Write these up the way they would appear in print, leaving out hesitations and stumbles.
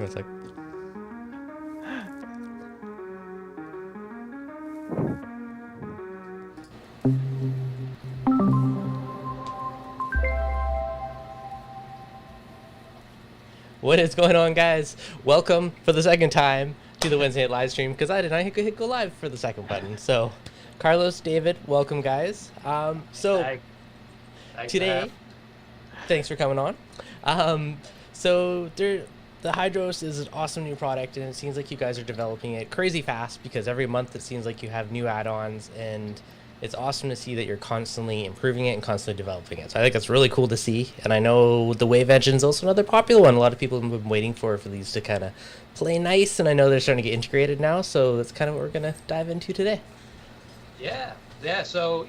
It's like, what is going on, guys? Welcome for the second time to the Wednesday night live stream, because I did not hit go live for the second button. So, Carlos, David, welcome, guys. Thanks Today, thanks for coming on. The Hydros is an awesome new product, and it seems like you guys are developing it crazy fast, because every month it seems like you have new add-ons, and it's awesome to see that you're constantly improving it and constantly developing it. So I think that's really cool to see. And I know the WaveEngine is also another popular one. A lot of people have been waiting for these to kind of play nice, and I know they're starting to get integrated now. So that's kind of what we're going to dive into today. Yeah. So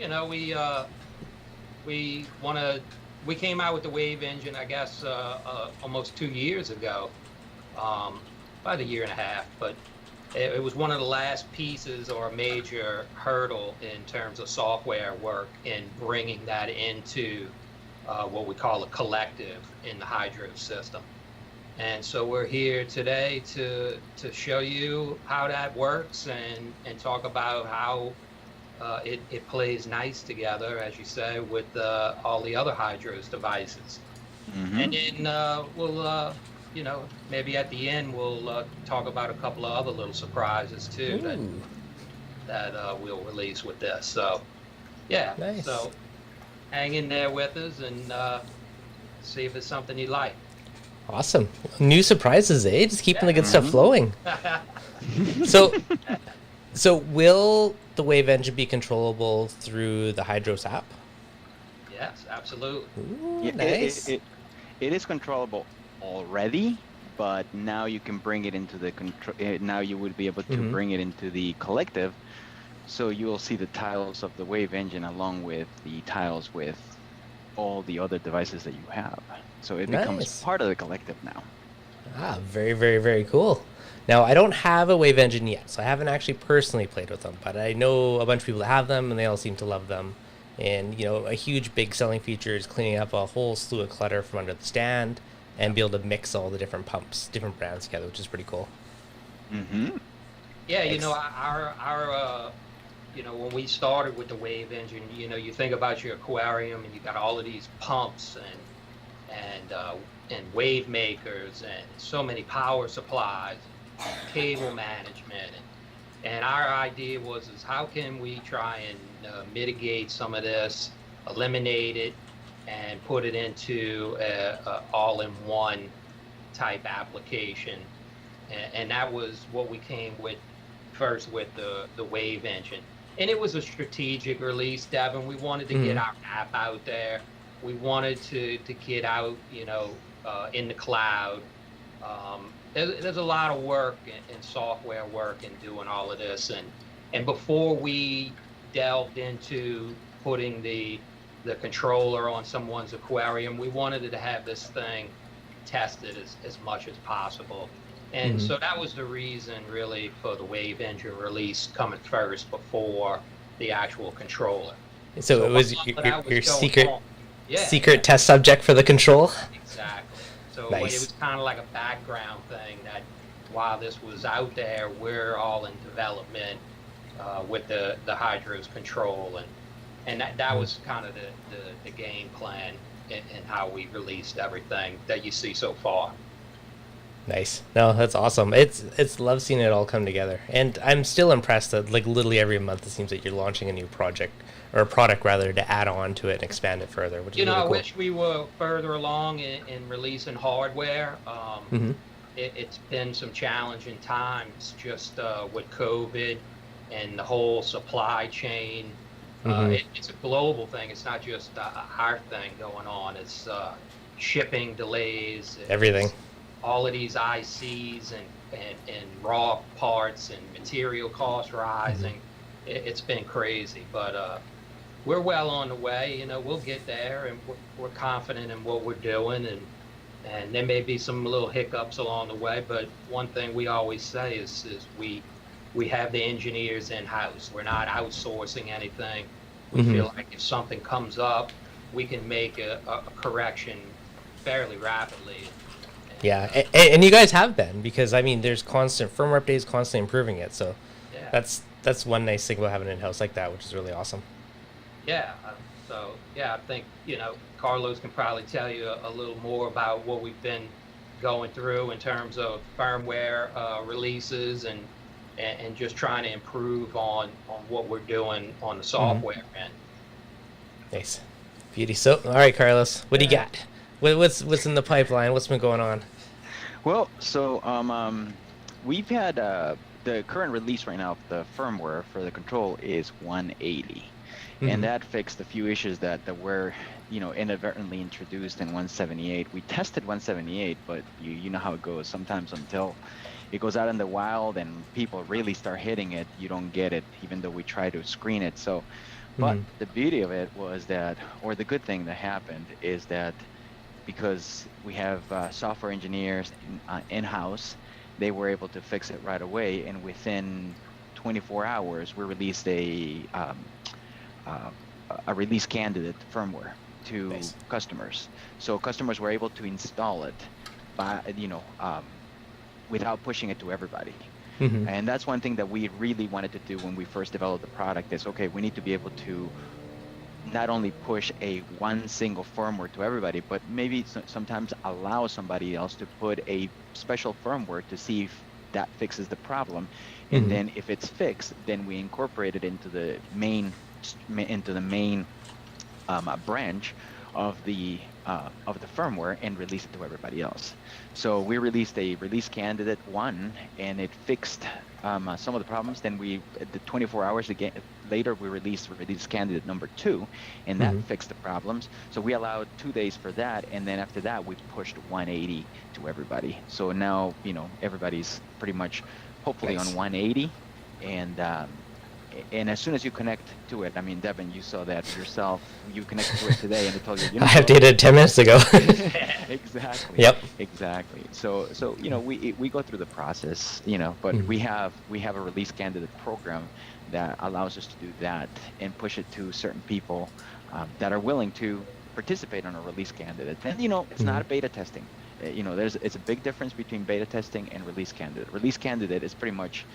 we came out with the WaveEngine, I guess, almost 2 years ago, about a year and a half, but it was one of the last pieces or a major hurdle in terms of software work in bringing that into what we call a collective in the Hydro system. And so we're here today to show you how that works and talk about how it plays nice together, as you say, with all the other Hydros devices. Mm-hmm. And then we'll, maybe at the end we'll talk about a couple of other little surprises too that we'll release with this. So, yeah, nice. So hang in there with us and see if it's something you like. Awesome. New surprises, eh? Just keeping the good stuff flowing. So will the WaveEngine be controllable through the Hydros app? Yes, absolutely. Ooh, yeah, nice. It is controllable already, but now you can bring it into the now you would be able to bring it into the collective, so you will see the tiles of the WaveEngine along with the tiles with all the other devices that you have. So it becomes part of the collective now. Very, very, very cool. Now, I don't have a WaveEngine yet, so I haven't actually personally played with them, but I know a bunch of people that have them, and they all seem to love them. And, a huge, big selling feature is cleaning up a whole slew of clutter from under the stand and be able to mix all the different pumps, different brands together, which is pretty cool. Mm-hmm. Yeah, our when we started with the WaveEngine, you think about your aquarium and you got all of these pumps and wave makers and so many power supplies, cable management, and our idea was how can we try and mitigate some of this, eliminate it, and put it into a all-in-one type application, and that was what we came with first with the WaveEngine. And it was a strategic release, Devin. We wanted to get our app out there. We wanted to get out, in the cloud. There's a lot of work and software work in doing all of this. And before we delved into putting the controller on someone's aquarium, we wanted to have this thing tested as much as possible. And so that was the reason, really, for the WaveEngine release coming first before the actual controller. So it was your secret test subject for the control? Exactly. So it was kind of like a background thing that while this was out there, we're all in development with the Hydros control. And that was kind of the game plan and how we released everything that you see so far. Nice. No, that's awesome. It's love seeing it all come together, and I'm still impressed that literally every month it seems like you're launching a new project or a product rather to add on to it and expand it further. Which is really cool. I wish we were further along in releasing hardware. It's been some challenging times just with COVID and the whole supply chain. It's a global thing. It's not just our thing going on. It's shipping delays. Everything. All of these ICs and raw parts and material costs rising. It's been crazy, but we're well on the way. We'll get there, and we're confident in what we're doing, and there may be some little hiccups along the way, but one thing we always say is we have the engineers in-house. We're not outsourcing anything. We feel like if something comes up, we can make a correction fairly rapidly Yeah, and you guys have been, because I mean, there's constant firmware updates, constantly improving it. So Yeah. that's one nice thing about having an in-house like that, which is really awesome. Yeah. So yeah, I think Carlos can probably tell you a little more about what we've been going through in terms of firmware releases and just trying to improve on what we're doing on the software end. Nice, beauty. So, all right, Carlos, what do you got? What's in the pipeline? What's been going on? Well, so we've had the current release right now of the firmware for the control is 180, and that fixed a few issues that were inadvertently introduced in 178. We tested 178, but you know how it goes. Sometimes until it goes out in the wild and people really start hitting it, you don't get it, even though we try to screen it. So, but the beauty of it was that, or the good thing that happened is that, because we have software engineers in-house, they were able to fix it right away, and within 24 hours, we released a release candidate firmware to customers. So customers were able to install it by, without pushing it to everybody. And that's one thing that we really wanted to do when we first developed the product is, okay, we need to be able to not only push one single firmware to everybody, but maybe sometimes allow somebody else to put a special firmware to see if that fixes the problem. And then if it's fixed, then we incorporate it into the main branch of the firmware and release it to everybody else. So we released a release candidate 1, and it fixed some of the problems. Then the 24 hours later, we released release candidate number 2, and that fixed the problems. So we allowed 2 days for that, and then after that, we pushed 180 to everybody. So now everybody's pretty much hopefully on 180, and as soon as you connect to it, I mean, Devin, you saw that yourself. You connected to it today, and it told you. I updated 10 minutes ago. Exactly. Yep. Exactly. So we go through the process, but we have a release candidate program that allows us to do that and push it to certain people that are willing to participate on a release candidate. And it's not a beta testing. It's a big difference between beta testing and release candidate. Release candidate is pretty much,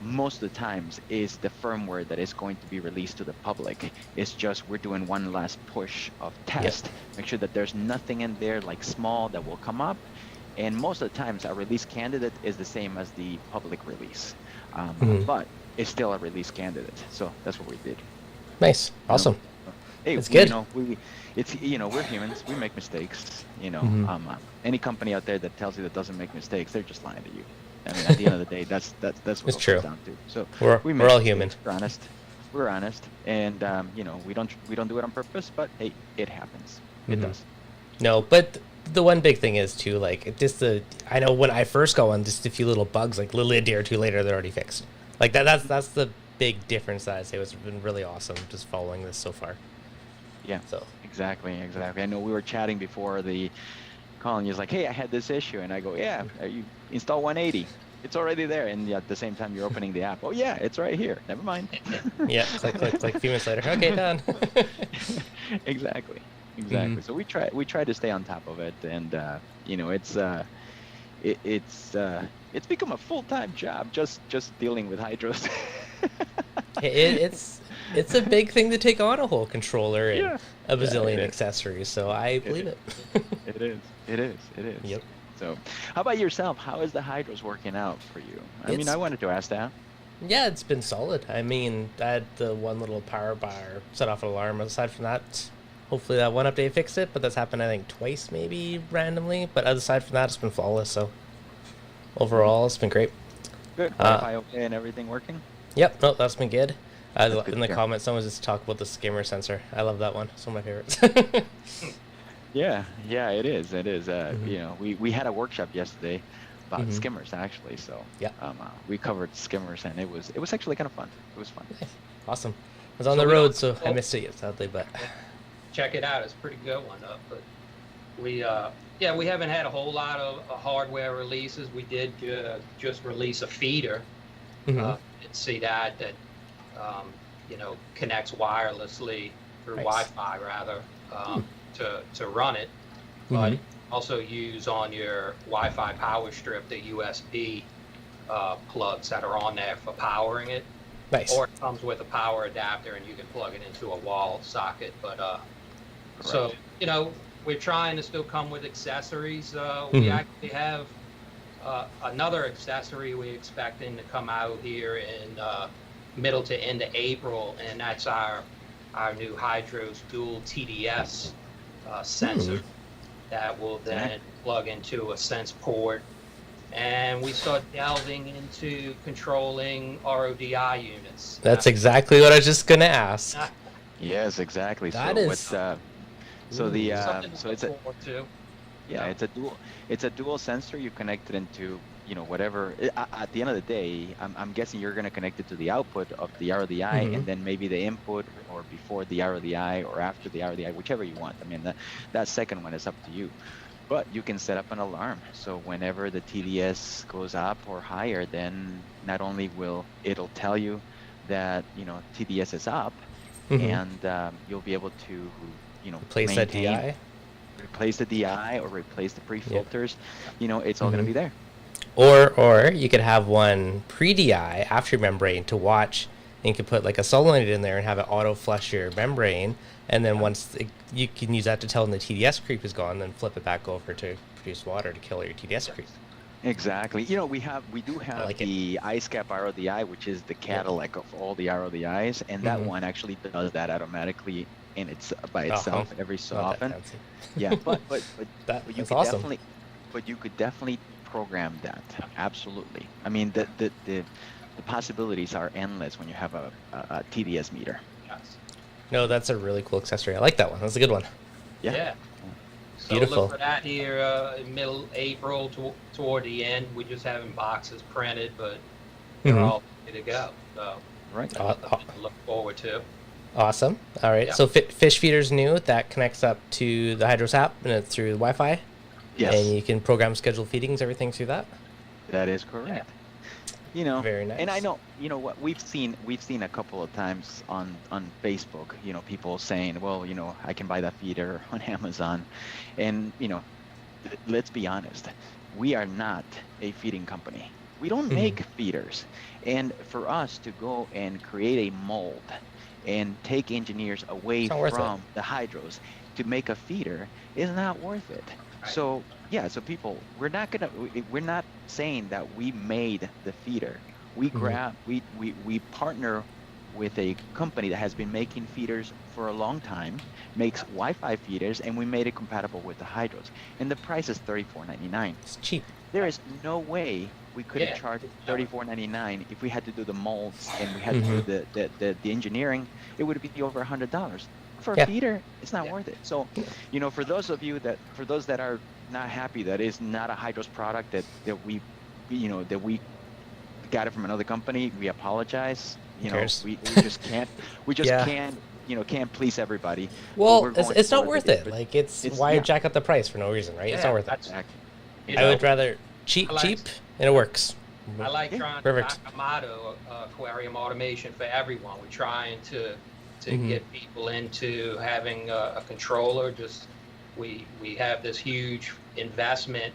most of the times, is the firmware that is going to be released to the public. It's just we're doing one last push of test, make sure that there's nothing in there like small that will come up. And most of the times, a release candidate is the same as the public release, but it's still a release candidate. So that's what we did. Nice, awesome. Hey, it's good. We're humans. We make mistakes. Any company out there that tells you that doesn't make mistakes, they're just lying to you. I mean, at the end of the day, that's what it comes down to. So we're all human. We're honest, and we don't do it on purpose, but hey, it happens. It does. No, but the one big thing is too, like, I know when I first got one, just a few little bugs, like literally a day or two later, they're already fixed. Like that's the big difference that I'd say was been really awesome just following this so far. Yeah. So exactly. I know we were chatting before the call, and he was like, "Hey, I had this issue," and I go, "Yeah, you install 180. It's already there." And at the same time, you're opening the app. "Oh yeah, it's right here. Never mind." Yeah, click. A few minutes later, okay, done. Exactly. So we try to stay on top of it, and it's become a full-time job just dealing with hydros. It's a big thing to take on a whole controller and a bazillion accessories, so I believe it. It is. Yep. So how about yourself? How is the hydros working out for you? I mean, I wanted to ask that. Yeah, it's been solid. I mean, I had the one little power bar set off an alarm. Aside from that, hopefully that one update fixed it, but that's happened, I think, twice maybe randomly. But aside from that, it's been flawless, so overall, it's been great. Good. Wi-Fi okay and everything working? Yep, no, that's been good. In the comments, someone just talked about the skimmer sensor. I love that one. It's one of my favorites. Yeah, it is. We had a workshop yesterday about skimmers, actually. So we covered skimmers, and it was actually kind of fun. It was fun. Nice. Awesome. I was on the road, so I missed it sadly, but check it out. It's a pretty good one. But we haven't had a whole lot of hardware releases. We did just release a feeder. And see that connects wirelessly through Wi-Fi rather to run it. But also use on your Wi-Fi power strip the USB plugs that are on there for powering it. Nice. Or it comes with a power adapter and you can plug it into a wall socket. But so, you know, we're trying to still come with accessories. We actually have another accessory we're expecting to come out here in middle to end of April, and that's our new Hydros dual TDS sensor that will then plug into a sense port. And we start delving into controlling RODI units. That's exactly what I was just gonna ask. Yes, exactly. That so is. what's so the so it's a to. it's a dual sensor. You connect it into, you know, whatever. At the end of the day, I'm guessing you're going to connect it to the output of the RODI, and then maybe the input, or before the RODI or after the RODI, whichever you want. I mean, that second one is up to you. But you can set up an alarm, so whenever the TDS goes up or higher, then not only will it'll tell you that, you know, TDS is up, and you'll be able to, you know, Replace that DI? Replace the DI or replace the pre-filters. You know, it's all going to be there. Or you could have one pre-DI after membrane to watch, and you could put like a solenoid in there and have it auto flush your membrane, and then once you can use that to tell when the TDS creep is gone, then flip it back over to produce water to kill your TDS creep. Exactly. You know, we do have like the ice cap RODI, which is the Cadillac of all the RODIs, and that one actually does that automatically, and it's by itself every so often. Yeah, but you could awesome. definitely, but you could definitely program that. Absolutely. I mean, the possibilities are endless when you have a TDS meter. Yes. No, that's a really cool accessory. I like that one. That's a good one. Yeah. So Beautiful. look for that here in middle April toward the end. We're just having boxes printed, but they're all ready to go. So look forward to. Awesome. All right. So fish feeder's new. That connects up to the Hydros app and it's through Wi-Fi. Yes. And you can program scheduled feedings, everything through that. That is correct. You know, very nice. And I know, you know what, we've seen a couple of times on Facebook, you know, people saying, well, you know, I can buy that feeder on Amazon, and you know, let's be honest, we are not a feeding company. We don't make feeders, and for us to go and create a mold and take engineers away from the hydros to make a feeder is not worth it. So yeah, so people, we're not saying that we made the feeder. We we partner with a company that has been making feeders for a long time, makes Wi-Fi feeders, and we made it compatible with the hydros. And the price is $34.99. It's cheap. There is no way we couldn't charge $34.99 if we had to do the molds and we had to do the engineering. It would be over $100. For a feeder, it's not worth it. So, you know, for those that are not happy that is not a Hydros product, that we got it from another company, we apologize. You know, we just can't can't please everybody. Well, it's not worth it. Like it's why jack up the price for no reason, right? It's not worth it. Exactly. I would rather cheap and it works. I like trying to rock a motto, aquarium automation for everyone. We're trying to get people into having a controller. Just we have this huge investment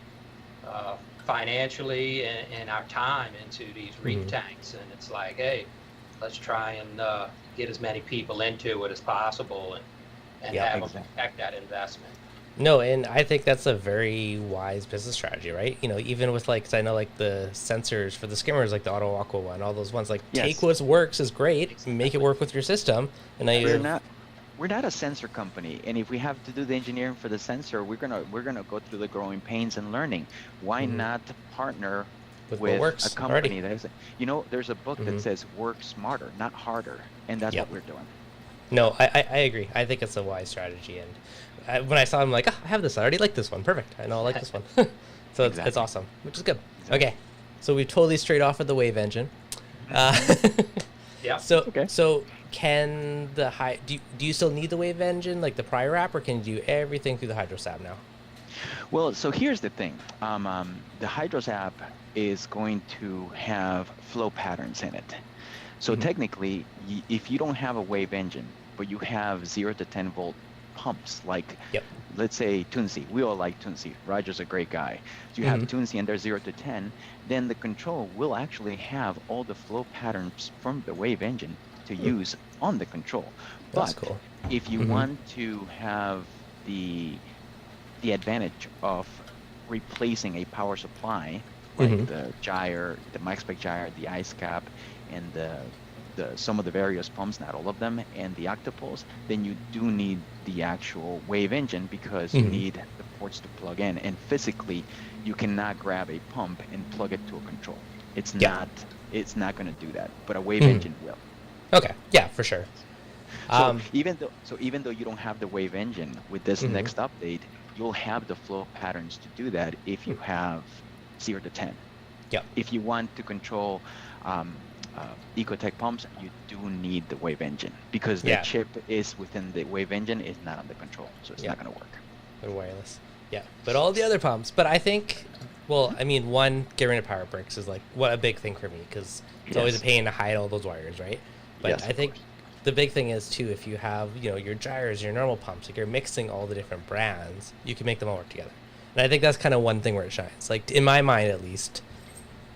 financially and our time into these reef tanks, and it's like, hey, let's try and get as many people into it as possible and have them protect that investment. No, and I think that's a very wise business strategy, right? You know, even with like, 'cause I know like the sensors for the skimmers, like the Auto Aqua one, all those ones, like take what works is great, make it work with your system, and now we're not a sensor company, and if we have to do the engineering for the sensor, we're gonna go through the growing pains and learning. Why not partner with a company that is, you know, there's a book that says work smarter, not harder, and that's what we're doing. No, I agree. I think it's a wise strategy, and when I saw him, like, I have this. I already like this one. Perfect. I know I like this one. So it's awesome, which is good. Exactly. Okay, so we totally strayed off of the WaveEngine. So can the do you still need the WaveEngine, like the prior app, or can you do everything through the Hydros app now? Well, so here's the thing. The Hydros app is going to have flow patterns in it. So technically, if you don't have a WaveEngine, but you have 0 to 10 volt pumps, like Yep. let's say Tunsi. We all like Tunsi. Roger's a great guy. So you have Tunsi and they're 0 to 10, then the control will actually have all the flow patterns from the WaveEngine to use on the control. That's But cool. if you want to have the advantage of replacing a power supply, like the gyre, the max spec gyre, the ice cap, and some of the various pumps, not all of them, and the octopulse, then you do need the actual WaveEngine, because you need the ports to plug in, and physically you cannot grab a pump and plug it to a control. It's not going to do that, but a WaveEngine will. Okay, yeah, for sure. So even though you don't have the WaveEngine with this next update, you'll have the flow patterns to do that if you have 0 to 10. Yep. If you want to control Ecotech pumps, you do need the WaveEngine, because the chip is within the WaveEngine, is not on the control, so it's not going to work. They're wireless. Yeah, but all the other pumps. But I think, well, I mean, one, getting rid of power bricks is like a big thing for me, because it's always a pain to hide all those wires, right? But I think the big thing is too, if you have, you know, your gyres, your normal pumps, like you're mixing all the different brands, you can make them all work together. And I think that's kind of one thing where it shines. Like in my mind, at least,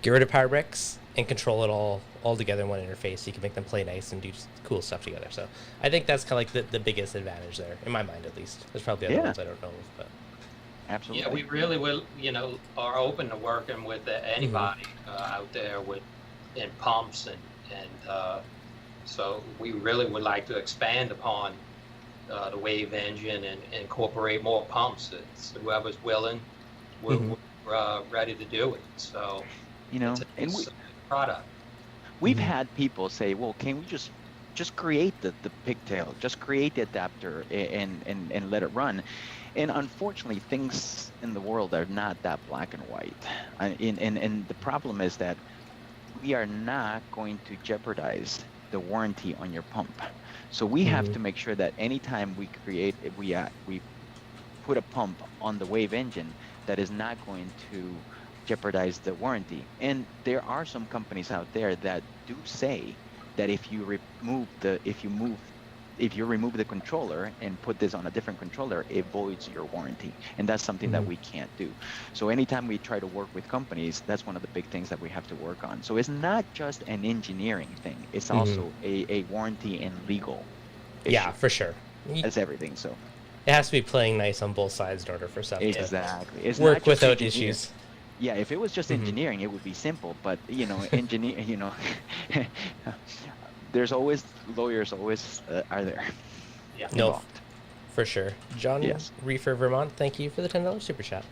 get rid of power bricks and control it all together in one interface, so you can make them play nice and do cool stuff together. So I think that's kind of like the biggest advantage there, in my mind at least. There's probably other ones I don't know of, but absolutely. Yeah, we really will, you know, are open to working with anybody out there in pumps, and so we really would like to expand upon the WaveEngine and incorporate more pumps. It's whoever's willing, we're ready to do it. So, you know, it's a product. We've had people say, well, can we just create the pigtail, just create the adapter and let it run? And unfortunately, things in the world are not that black and white. And the problem is that we are not going to jeopardize the warranty on your pump. So we have to make sure that anytime we put a pump on the WaveEngine, that is not going to jeopardize the warranty. And there are some companies out there that do say that if you remove the controller and put this on a different controller, it voids your warranty. And that's something that we can't do. So anytime we try to work with companies, that's one of the big things that we have to work on. So it's not just an engineering thing, it's also a warranty and legal issue. Yeah, for sure. That's everything. So it has to be playing nice on both sides in order for something to work without issues. Yeah, if it was just engineering, it would be simple. But there's always lawyers are there. Yeah. No, for sure. John Reefer Vermont, thank you for the $10 super chat.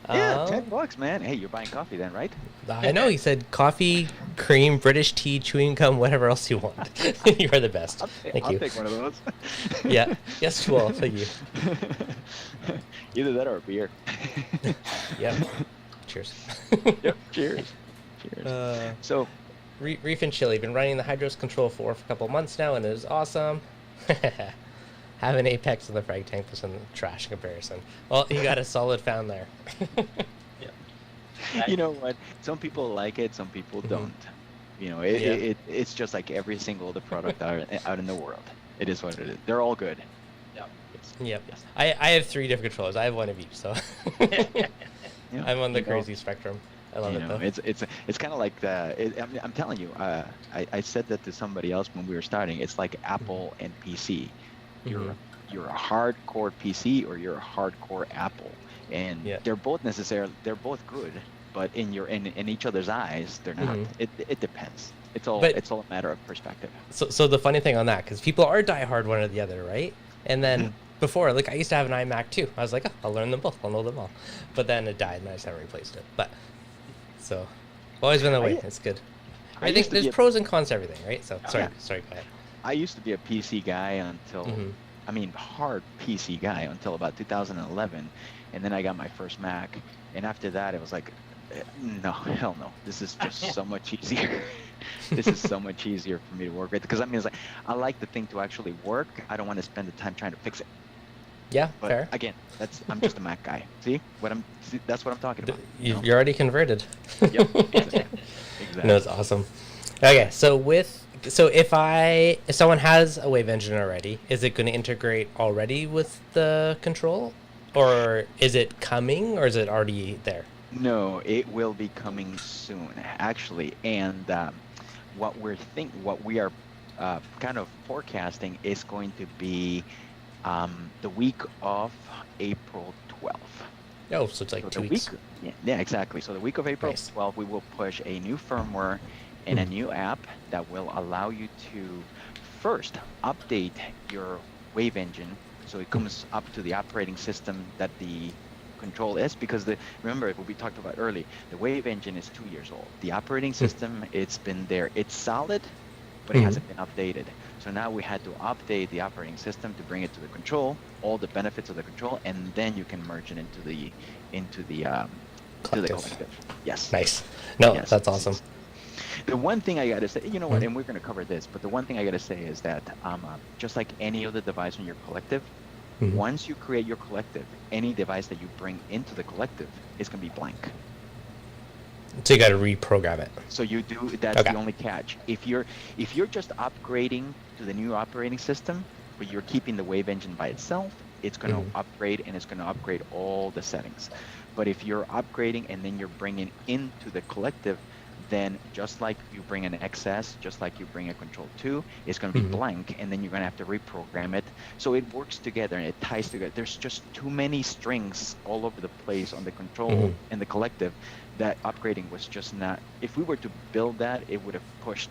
Yeah, $10, man. Hey, you're buying coffee then, right? I know. He said coffee, cream, British tea, chewing gum, whatever else you want. You are the best. Thank you. I'll take one of those. Yeah. Yes, to all. Thank you. Either that or a beer. Yep. Cheers. Yep. Cheers. Cheers. So, Reef and Chili, been running the Hydros Control 4 for a couple months now, and it is awesome. Have an Apex in the frag tank was in the trash in comparison. Well, you got a solid found there. Yeah. You know what? Some people like it, some people don't. You know, it's just like every single other product out in the world. It is what it is. They're all good. Yep. Yep. Yes. I have 3 different controllers. I have one of each, so I'm on the crazy spectrum. I love it though. It's kind of like I'm telling you. I said that to somebody else when we were starting. It's like Apple and PC. You're a hardcore PC or you're a hardcore Apple, and they're both good, but in each other's eyes, they're not. It depends. It's all a matter of perspective. So the funny thing on that, because people are diehard one or the other, right? And then before, like I used to have an iMac too. I was like, I'll learn them both. I'll know them all. But then it died, and I just haven't replaced it. But so always been that way. It's good. I think there's pros and cons to everything, right? So sorry, go ahead. I used to be a PC guy until, hard PC guy until about 2011, and then I got my first Mac, and after that it was like, no, hell no, this is just so much easier. This is so much easier for me to work with, because it's like I like the thing to actually work. I don't want to spend the time trying to fix it. Yeah, but fair. Again, I'm just a Mac guy. That's what I'm talking about. You're already converted. Yep. Exactly. No, it's awesome. Okay, so with So if someone has a WaveEngine already, is it going to integrate already with the control, or is it coming, or is it already there? No, it will be coming soon, actually. And what we are kind of forecasting is going to be the week of April 12th. Oh, so it's like So 2 weeks. Yeah, exactly. So the week of April Nice. 12th, we will push a new firmware and a new app that will allow you to first update your WaveEngine so it comes up to the operating system that the control is, because remember what we talked about earlier, the WaveEngine is 2 years old. The operating system, it's been there. It's solid, but it hasn't been updated. So now we had to update the operating system to bring it to the control, all the benefits of the control, and then you can merge it into the collective. Yes. Nice. No, Yes. that's awesome. The one thing I gotta say, you know what, and we're gonna cover this, but the one thing I gotta say is that just like any other device on your collective, once you create your collective, any device that you bring into the collective is gonna be blank. So you got to reprogram it. So you do. That's the only catch. If you're just upgrading to the new operating system, but you're keeping the WaveEngine by itself, it's going to upgrade, and it's going to upgrade all the settings. But if you're upgrading and then you're bringing into the collective, then just like you bring an XS, just like you bring a Control 2, it's going to be blank, and then you're going to have to reprogram it. So it works together and it ties together. There's just too many strings all over the place on the control and the collective that upgrading was just not. If we were to build that, it would have pushed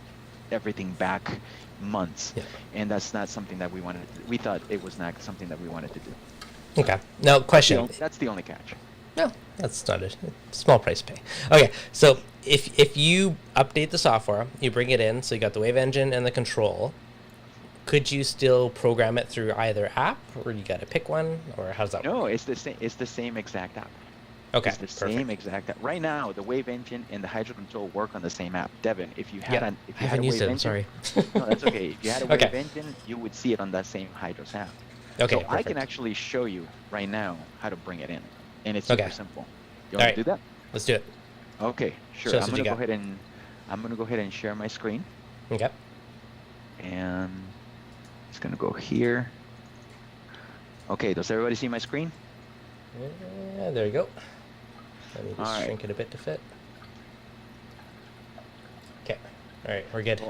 everything back months, and that's not something that we wanted. We thought it was not something that we wanted to do. Okay. Now, question. That's the only catch. No, that's not a small price to pay. Okay, so if you update the software, you bring it in, so you got the WaveEngine and the control, could you still program it through either app, or you got to pick one, or how's that work? No, it's the same. It's the same exact app. Okay, it's the same exact app. Right now, the WaveEngine and the Hydro Control work on the same app. Devin, if you had a WaveEngine, sorry. No, that's okay. If you had a WaveEngine, you would see it on that same Hydros app. Okay, so perfect. I can actually show you right now how to bring it in, and it's super simple. You want to do that? Let's do it. Okay, sure. I'm gonna go ahead and share my screen. Okay. And it's gonna go here. Okay, does everybody see my screen? Yeah, there you go. Let me just shrink it a bit to fit. Okay. All right, we're good.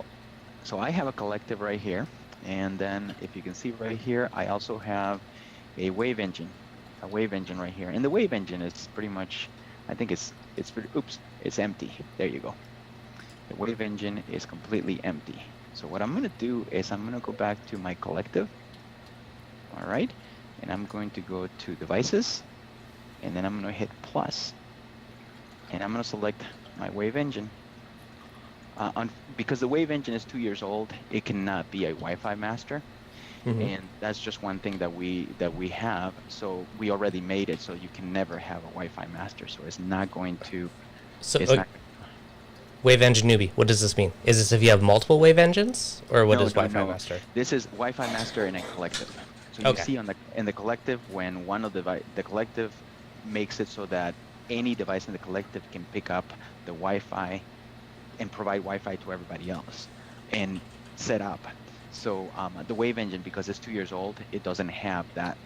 So I have a collective right here, and then if you can see right here, I also have a WaveEngine right here. And the WaveEngine is pretty much, I think it's empty. There you go. The WaveEngine is completely empty. So what I'm gonna do is I'm gonna go back to my collective. All right, and I'm going to go to devices, and then I'm gonna hit plus, and I'm gonna select my WaveEngine. Because the WaveEngine is 2 years old, it cannot be a Wi-Fi master, and that's just one thing that we have. So we already made it, so you can never have a Wi-Fi master. So it's not going to. So WaveEngine newbie, what does this mean? Is this if you have multiple WaveEngines, or what is Wi-Fi master? This is Wi-Fi master in a collective. So you see in the collective, when one of the collective makes it so that any device in the collective can pick up the Wi-Fi and provide Wi-Fi to everybody else and set up. So the WaveEngine, because it's 2 years old, it doesn't have that.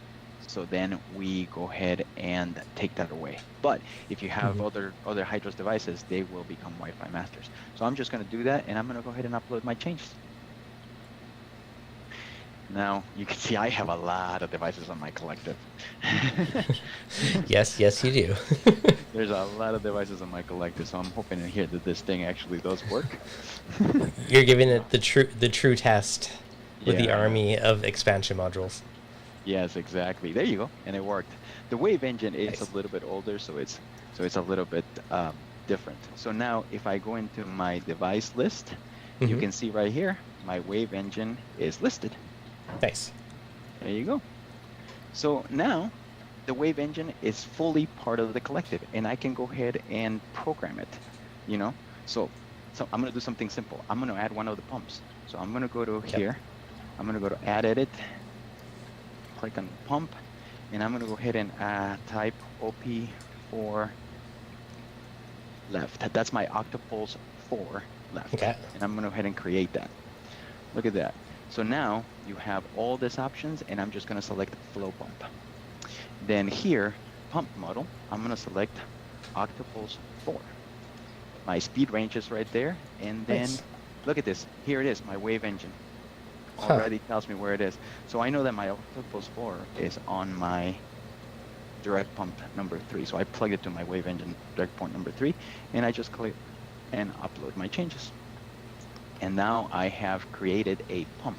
So then we go ahead and take that away. But if you have other Hydros devices, they will become Wi-Fi masters. So I'm just going to do that, and I'm going to go ahead and upload my changes. Now you can see I have a lot of devices on my collective. Yes, you do. There's a lot of devices on my collective, so I'm hoping in here that this thing actually does work. You're giving it the true test with the army of expansion modules. Yes, exactly. There you go, and it worked. The WaveEngine is a little bit older, so it's a little bit different. So now, if I go into my device list, you can see right here, my WaveEngine is listed. Nice. There you go. So now, the WaveEngine is fully part of the collective, and I can go ahead and program it. You know, so I'm gonna do something simple. I'm gonna add one of the pumps. So I'm gonna go to here. I'm gonna go to Add Edit. Click on pump, and I'm going to go ahead and type OP4 left. That's my Octopulse 4 left. Okay. And I'm going to go ahead and create that. Look at that. So now you have all these options, and I'm just going to select flow pump. Then here, pump model, I'm going to select Octopulse 4. My speed range is right there, and then Nice. look at this. Here it is, my WaveEngine. Already tells me where it is. So I know that my Octopulse 4 is on my direct pump number 3. So I plug it to my WaveEngine direct port number 3, and I just click and upload my changes. And now I have created a pump,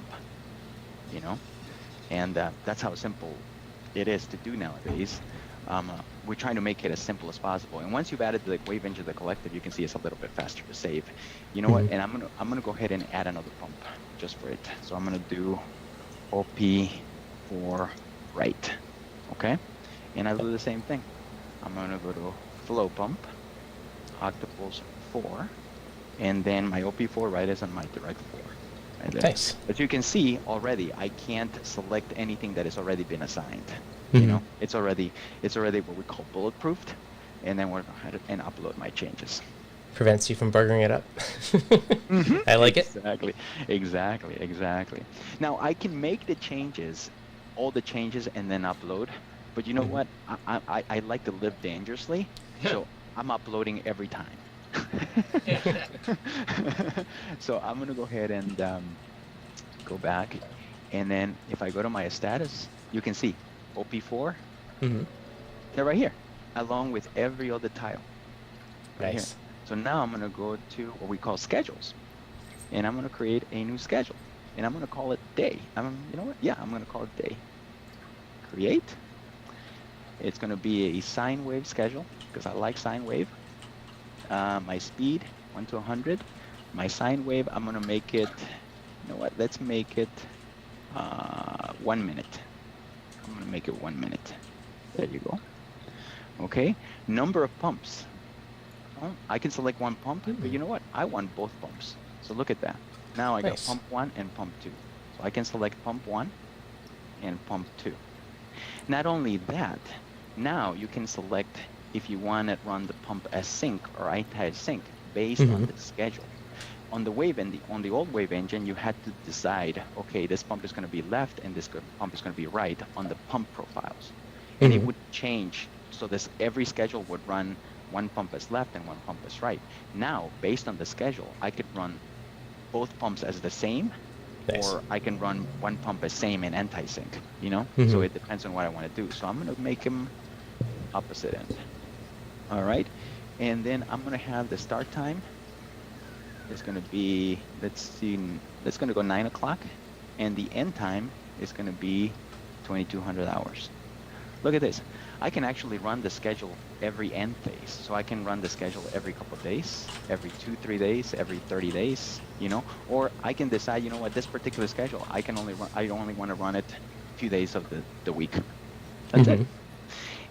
you know, and that's how simple it is to do nowadays. We're trying to make it as simple as possible. And once you've added the WaveEngine to the collective, you can see it's a little bit faster to save. You know what? And I'm gonna go ahead and add another pump just for it. So I'm gonna do OP4 right. Okay, and I'll do the same thing. I'm gonna go to flow pump, Octopulse 4, and then my OP4 right is on my direct 4. Right there. Nice. But you can see already I can't select anything that has already been assigned. You know, it's already what we call bulletproofed, and then we're going to go ahead and upload my changes. Prevents you from buggering it up. I like it. Exactly. Now I can make the changes, all the changes, and then upload. But you know what? I like to live dangerously, so I'm uploading every time. So I'm gonna go ahead and go back, and then if I go to my status, you can see OP4. They're right here, along with every other tile. Right Nice. here. So now I'm gonna go to what we call schedules, and I'm gonna create a new schedule, and I'm gonna call it day. You know what? Yeah, I'm gonna call it day. Create. It's gonna be a sine wave schedule because I like sine wave. My speed 1 to 100. My sine wave, I'm gonna make it. You know what? Let's make it 1 minute. I'm gonna make it 1 minute. There you go. Okay. Number of pumps. Well, I can select one pump, but you know what? I want both pumps. So look at that. Now I got pump 1 and pump 2. So I can select pump 1 and pump 2. Not only that, now you can select if you want to run the pump as sync or anti-sync based on the schedule. On the on the old WaveEngine, you had to decide, okay, this pump is going to be left and this pump is going to be right on the pump profiles, and it would change. So every schedule would run one pump as left and one pump as right. Now, based on the schedule, I could run both pumps as the same, or I can run one pump as same and anti-sync. You know, so it depends on what I want to do. So I'm going to make them opposite end. All right, and then I'm going to have the start time. It's going to be, let's see, that's going to go 9 o'clock, and the end time is going to be 2200 hours. Look at this. I can actually run the schedule every end phase. So I can run the schedule every couple of days, every 2-3 days, every 30 days, you know, or I can decide, you know what, this particular schedule, I only want to run it a few days of the week. That's it.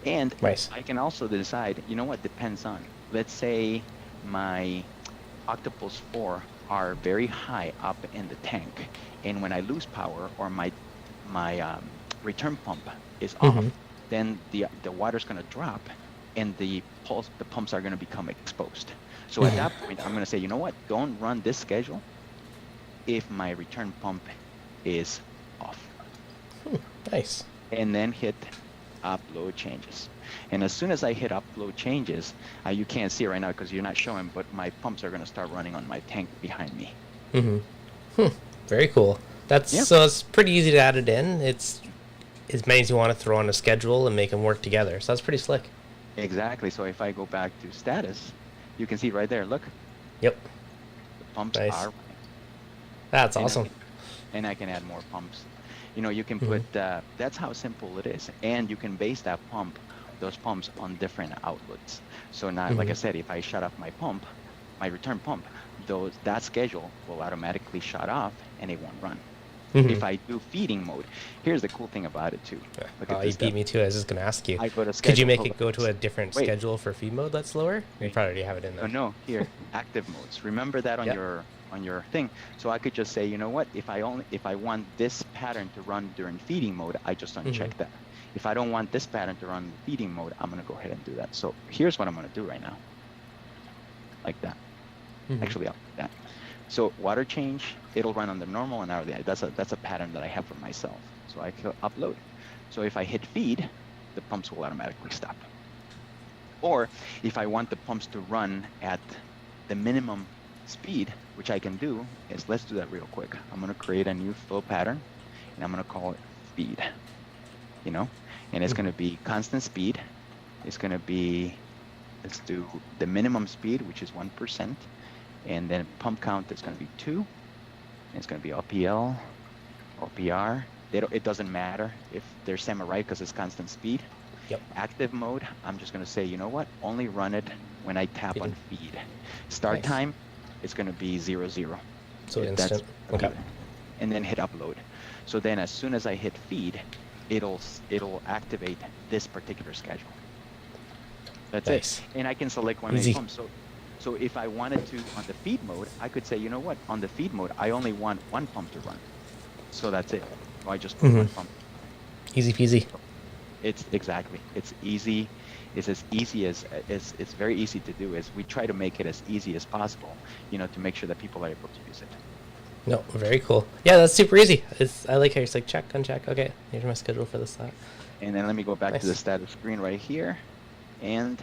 And I can also decide, you know what, depends on, let's say my Octopulse 4 are very high up in the tank, and when I lose power or my return pump is off, then the water's going to drop, and the pumps are going to become exposed. So at that point, I'm going to say, you know what? Don't run this schedule if my return pump is off. Nice. And then hit upload changes. And as soon as I hit upload changes, you can't see it right now because you're not showing, but my pumps are going to start running on my tank behind me. Very cool. So it's pretty easy to add it in. It's as many as you want to throw on a schedule and make them work together. So that's pretty slick. Exactly. So if I go back to status, you can see right there, look. Yep. The pumps are running. That's awesome. And I can add more pumps. You know, you can put, that's how simple it is. And you can base those pumps on different outlets. So now, like I said, if I shut off my pump, my return pump, that schedule will automatically shut off and it won't run. If I do feeding mode, here's the cool thing about it too. You beat me to it. I was just going to ask you. Could you make it go to a different schedule for feed mode that's slower? You probably already have it in there. Oh, no, here, active modes. Remember that on your thing. So I could just say, you know what? If I want this pattern to run during feeding mode, I just uncheck that. If I don't want this pattern to run feeding mode, I'm going to go ahead and do that. So here's what I'm going to do right now. Like that. Actually, I'll do that. So water change, it'll run on the normal and hourly. That's a pattern that I have for myself. So I can upload. So if I hit feed, the pumps will automatically stop. Or if I want the pumps to run at the minimum speed, which I can do, is let's do that real quick. I'm going to create a new flow pattern, and I'm going to call it feed. You know, and it's going to be constant speed. It's going to be, let's do the minimum speed, which is 1%, and then pump count is going to be 2. And it's going to be OPL, OPR. It doesn't matter if they're semi-right because it's constant speed. Yep. Active mode, I'm just going to say, you know what? Only run it when I tap on feed. Start time, it's going to be 0, 0. So instant. Okay. And then hit upload. So then as soon as I hit feed, it'll activate this particular schedule. That's it. And I can select one of the pumps. So if I wanted to, on the feed mode, I could say, you know what? On the feed mode, I only want one pump to run. So that's it. So I just put one pump. Easy peasy. It's exactly. It's easy. It's as easy as it's very easy to do. Is we try to make it as easy as possible, you know, to make sure that people are able to use it. No, very cool. Yeah, that's super easy. I like how it's like check, uncheck. Okay, here's my schedule for this slot. And then let me go back to the status screen right here, and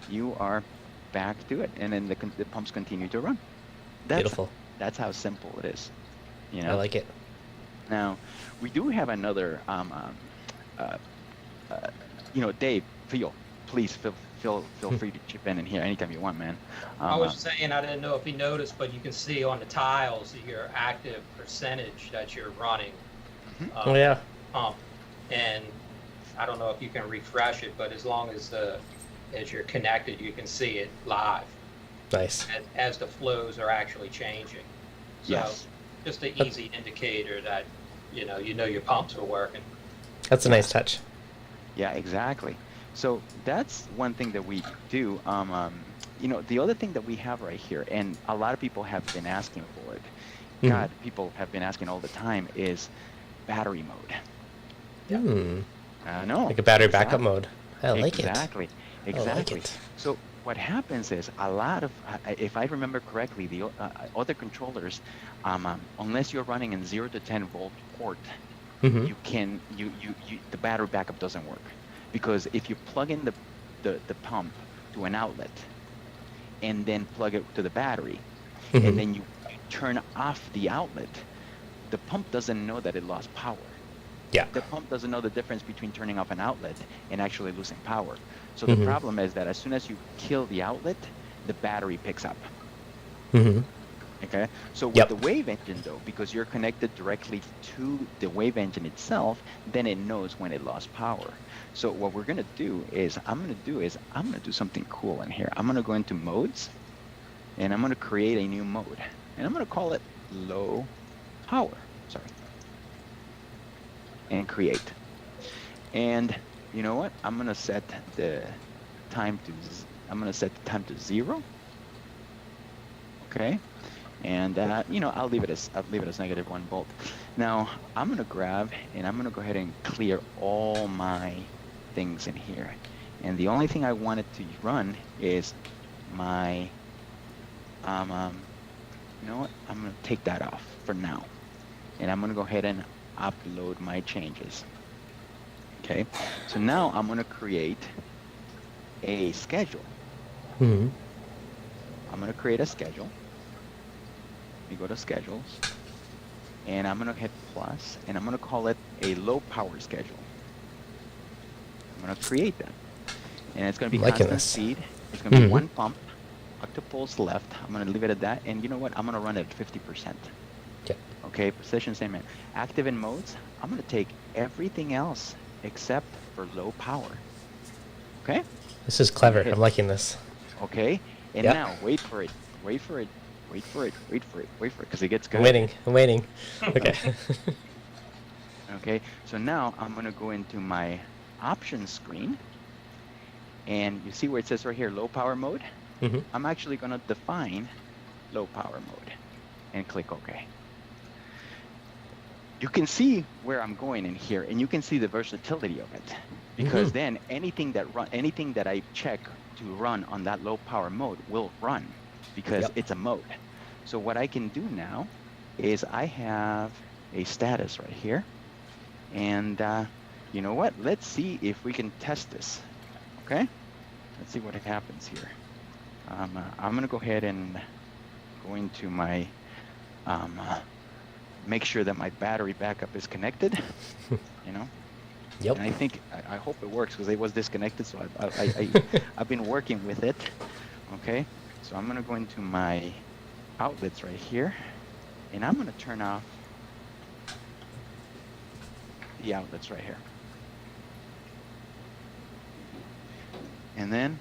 you are back to it. And then the pumps continue to run. Beautiful. That's how simple it is. You know. I like it. Now, we do have another. You know, Dave, please feel free to chip in here anytime you want, man. I was saying, I didn't know if you noticed, but you can see on the tiles your active percentage that you're running. Oh yeah. Pump, and I don't know if you can refresh it, but as long as you're connected, you can see it live. Nice. As the flows are actually changing. So yes. Just an easy indicator that you know your pumps are working. That's a nice touch. Yeah, exactly. So that's one thing that we do. You know, the other thing that we have right here, and a lot of people have been asking for it. God, people have been asking all the time, is battery mode. Yeah. I know. Like a battery backup mode. I like it. Exactly. I like it. So what happens is a lot of, if I remember correctly, the other controllers, unless you're running in 0 to 10 volt port, you can the battery backup doesn't work, because if you plug in the pump to an outlet and then plug it to the battery and then you turn off the outlet, the pump doesn't know that it lost power. Yeah. The pump doesn't know the difference between turning off an outlet and actually losing power. So the problem is that as soon as you kill the outlet, the battery picks up. Okay, so with the WaveEngine though, because you're connected directly to the WaveEngine itself, then it knows when it lost power. So what we're gonna do is, I'm gonna do something cool in here. I'm gonna go into modes, and I'm gonna create a new mode, and I'm gonna call it low power. Sorry. And create. And you know what? I'm gonna set the time to 0. Okay. And you know, I'll leave it as -1 volt. Now I'm gonna grab and I'm gonna go ahead and clear all my things in here, and the only thing I wanted to run is my you know what? I'm gonna take that off for now, and I'm gonna go ahead and upload my changes. Okay, so now I'm gonna create a schedule. I'm gonna create a schedule. We go to schedules, and I'm gonna hit plus, and I'm gonna call it a low power schedule. I'm gonna create that, and it's gonna be constant speed. It's gonna be one pump, octopulse left. I'm gonna leave it at that, and you know what? I'm gonna run it at 50%. Okay, precision, same man. Active in modes, I'm gonna take everything else except for low power. Okay? This is clever. I'm liking this. Okay, and now wait for it, because it gets good. I'm waiting. Okay. Okay, so now I'm gonna go into my options screen, and you see where it says right here, low power mode? I'm actually gonna define low power mode and click OK. You can see where I'm going in here, and you can see the versatility of it, because then anything that I check to run on that low power mode will run, because it's a mode. So what I can do now is I have a status right here. And you know what? Let's see if we can test this. Okay? Let's see what happens here. I'm going to go ahead and go into my, make sure that my battery backup is connected, you know? Yep. And I think, I hope it works because it was disconnected, so I've been working with it. Okay? So I'm going to go into my outlets right here, and I'm going to turn off the outlets right here. And then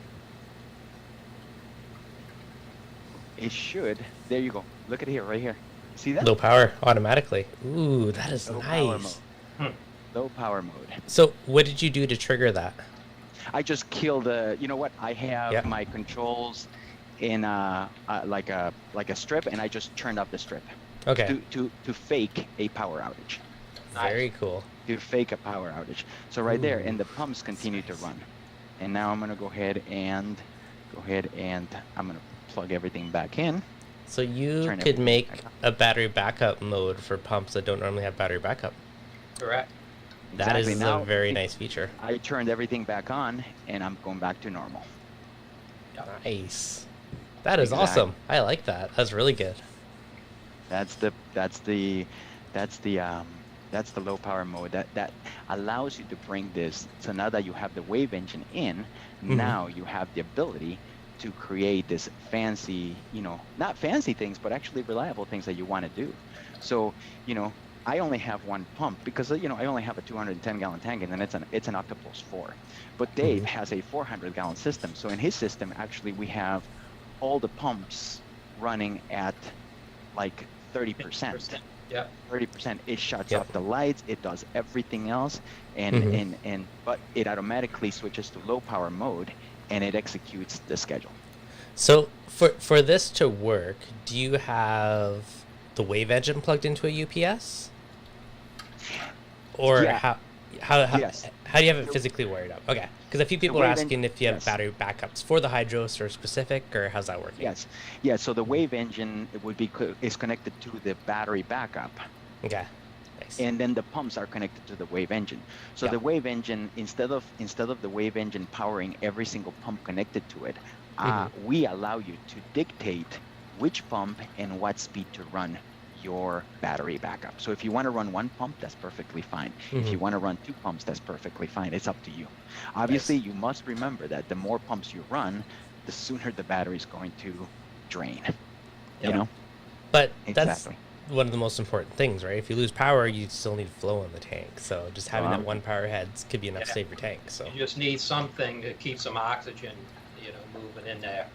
it should, there you go. Look at here, right here. See that? Low power automatically. Ooh, that is Low power nice. mode. Low power mode. So what did you do to trigger that? I just killed the, you know what? I have Yeah. my controls in like a strip, and I just turned off the strip. Okay. To fake a power outage. Very cool. To fake a power outage. So right there, and the pumps continue to run. And now I'm gonna go ahead and I'm gonna plug everything back in. So you Turn could everything make back on. a battery backup mode for pumps that don't normally have battery backup. Correct. That is Exactly. Now, a very nice feature. I turned everything back on, and I'm going back to normal. Nice. That is Exactly. awesome. I like that. That's really good. That's the low power mode that allows you to bring this. So now that you have the WaveEngine in, now you have the ability to create this fancy, you know, not fancy things, but actually reliable things that you want to do. So, you know, I only have one pump because, you know, I only have a 210-gallon tank, and then it's an Octopus 4. But Dave has a 400-gallon system. So in his system, actually, we have all the pumps running at like 30%. Yeah. 30%. It shuts Yep. off the lights. It does everything else, but it automatically switches to low power mode, and it executes the schedule. So for this to work, do you have the WaveEngine plugged into a UPS? Or Yeah. how Yes. how do you have it physically wired up? Okay, because a few people are asking if you have yes. battery backups for the hydros or specific, or how's that working? Yes. Yeah. So the WaveEngine is connected to the battery backup, Okay. Nice. and then the pumps are connected to the WaveEngine. So the WaveEngine, instead of the WaveEngine powering every single pump connected to it, we allow you to dictate which pump and what speed to run your battery backup. So if you want to run one pump, that's perfectly fine. If you want to run 2 pumps, that's perfectly fine. It's up to you. Obviously, you must remember that the more pumps you run, the sooner the battery is going to drain. You know? But Exactly. that's one of the most important things, right? If you lose power, you still need flow in the tank. So just having that one power head could be enough to save your tank. So You just need something to keep some oxygen, you know, moving in there.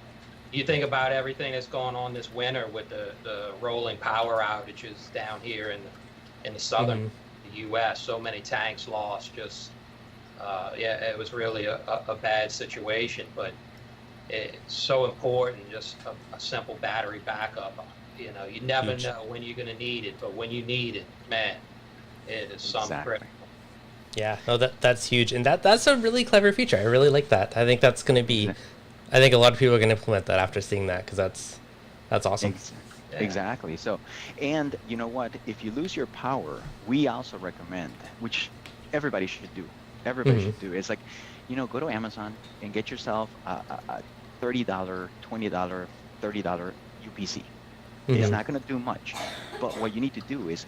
You think about everything that's going on this winter with the rolling power outages down here in the southern U.S. So many tanks lost. Just it was really a bad situation. But it's so important. Just a simple battery backup. You know, you never know when you're going to need it, but when you need it, man, it is something critical. yeah, no, that's huge, and that's a really clever feature. I really like that. I think that's going to be. I think a lot of people are going to implement that after seeing that, because that's awesome. Exactly. So, and you know what? If you lose your power, we also recommend, which everybody should do. Everybody should do. It's like, you know, go to Amazon and get yourself a $30, $20, $30 UPC. It's not going to do much, but what you need to do is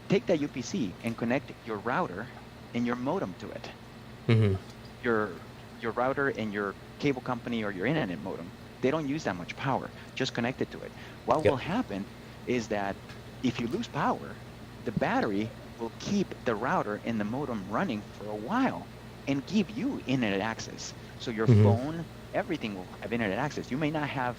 take that UPC and connect your router and your modem to it. Your router and your cable company or your internet modem, they don't use that much power. Just connect it to it. What will happen is that if you lose power, the battery will keep the router and the modem running for a while and give you internet access. So your phone, everything will have internet access. You may not have,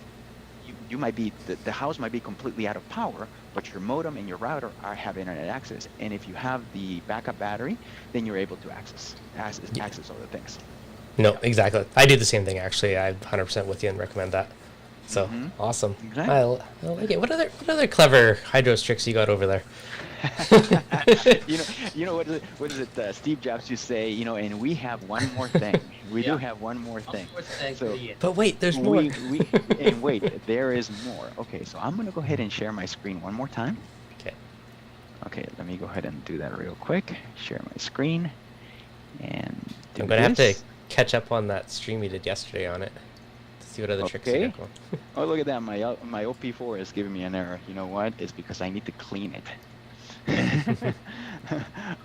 you might be, the house might be completely out of power, but your modem and your router have internet access. And if you have the backup battery, then you're able to access other things. No, exactly. I do the same thing, actually. I'm 100% with you and recommend that. So awesome. Exactly. I like it. What other clever hydro tricks you got over there? What is it? Steve Jobs used to say, and we have one more thing. We do Yeah. have one more One thing. more thing for So the end. But wait, there's more. and wait, there is more. Okay, so I'm gonna go ahead and share my screen one more time. Okay. Okay, let me go ahead and do that real quick. Share my screen and do I'm gonna have to this. catch up on that stream you did yesterday on it to see what other tricks you Okay. got going. Oh, look at that. My OP4 is giving me an error. You know what? It's because I need to clean it.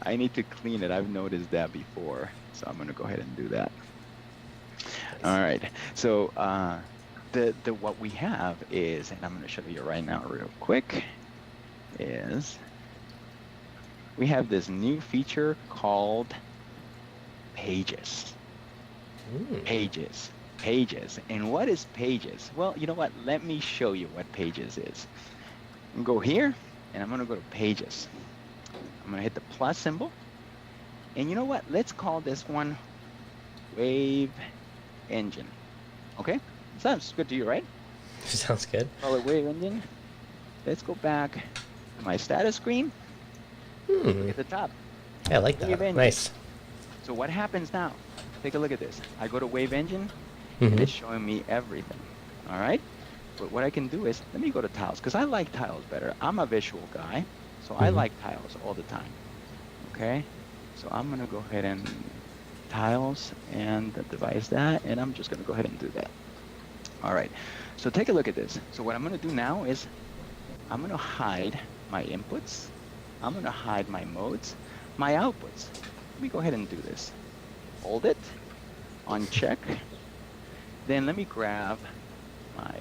I need to clean it. I've noticed that before. So I'm going to go ahead and do that. All right. So the what we have is, and I'm going to show you right now real quick, is we have this new feature called Pages. Pages. And what is Pages? Well, you know what? Let me show you what Pages is. I'm going to go here, and I'm going to go to Pages. I'm going to hit the plus symbol. And you know what? Let's call this one WaveEngine. Okay? Sounds good to you, right? Sounds good. Call it WaveEngine. Let's go back to my status screen. Look at the top. Yeah, I like that. WaveEngine. Nice. So what happens now? Take a look at this. I go to WaveEngine, and it's showing me everything. All right? But what I can do is, let me go to tiles, because I like tiles better. I'm a visual guy, so I like tiles all the time. Okay? So I'm going to go ahead and tiles and devise that, and I'm just going to go ahead and do that. All right. So take a look at this. So what I'm going to do now is I'm going to hide my inputs. I'm going to hide my modes, my outputs. Let me go ahead and do this. Hold it, uncheck. Then let me grab my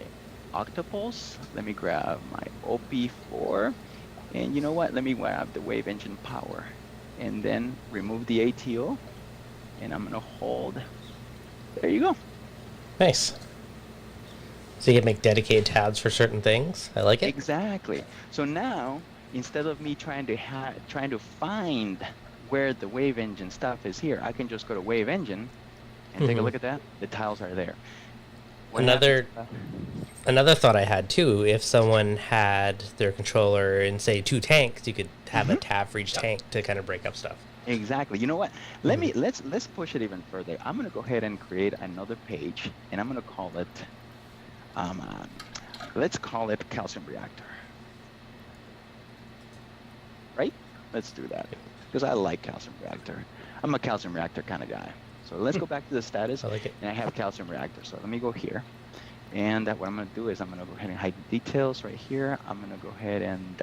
octopulse. Let me grab my OP4. And you know what? Let me grab the WaveEngine power. And then remove the ATO. And I'm going to hold. There you go. Nice. So you can make dedicated tabs for certain things. I like it. Exactly. So now, instead of me trying to find where the WaveEngine stuff is here, I can just go to WaveEngine and take a look at that. The tiles are there. Another thought I had too, if someone had their controller in say 2 tanks, you could have a tab for each tank to kind of break up stuff. Exactly. You know what? Let's push it even further. I'm gonna go ahead and create another page, and I'm gonna call it let's call it calcium reactor. Right? Let's do that, because I like calcium reactor. I'm a calcium reactor kind of guy. So let's go back to the status. I like it. And I have calcium reactor. So let me go here. And what I'm going to do is I'm going to go ahead and hide the details right here. I'm going to go ahead and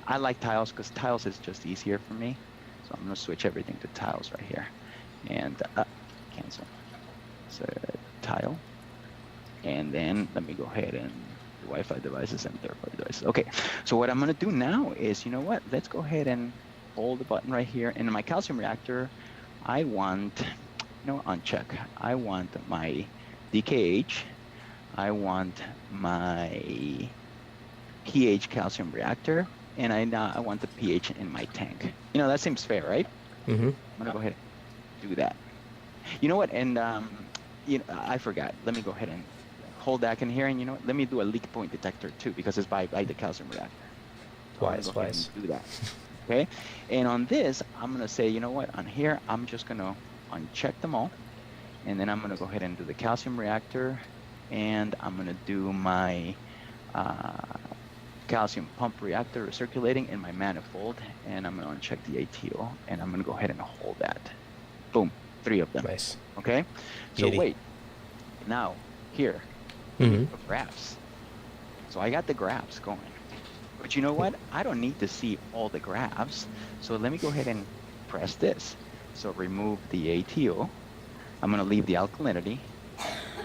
I like tiles because tiles is just easier for me. So I'm going to switch everything to tiles right here. And cancel. So tile. And then let me go ahead and Wi-Fi devices and third-party devices. Okay, so what I'm going to do now is, you know what? Let's go ahead and hold the button right here. And in my calcium reactor, I want, uncheck. I want my DKH. I want my pH calcium reactor. And I want the pH in my tank. That seems fair, right? I'm going to go ahead and do that. You know what? And, I forgot. Let me go ahead and hold back in here, and let me do a leak point detector too, because it's by the calcium reactor. So wise. Do that. Okay, and on this, I'm gonna say, you know what? On here, I'm just gonna uncheck them all, and then I'm gonna go ahead and do the calcium reactor, and I'm gonna do my calcium pump reactor recirculating in my manifold, and I'm gonna uncheck the ATO, and I'm gonna go ahead and hold that. Boom, 3 of them. Nice. Okay, so wait. Now here. Graphs. So I got the graphs going. But you know what? I don't need to see all the graphs. So let me go ahead and press this. So remove the ATO. I'm going to leave the alkalinity.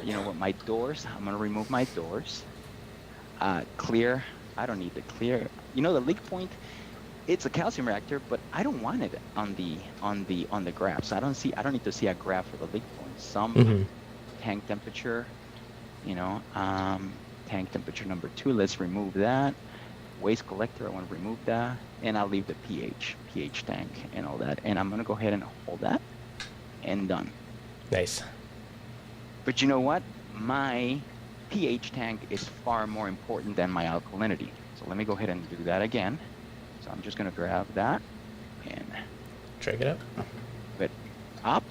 You know what? My doors, I'm going to remove my doors. Clear. I don't need the clear. The leak point, it's a calcium reactor, but I don't want it on the graphs. I don't need to see a graph for the leak point. Some tank temperature. Tank temperature number 2, let's remove that. Waste collector, I want to remove that. And I'll leave the pH tank and all that. And I'm going to go ahead and hold that. And done. Nice. But you know what? My pH tank is far more important than my alkalinity. So let me go ahead and do that again. So I'm just going to grab that and Drag it up. move it up.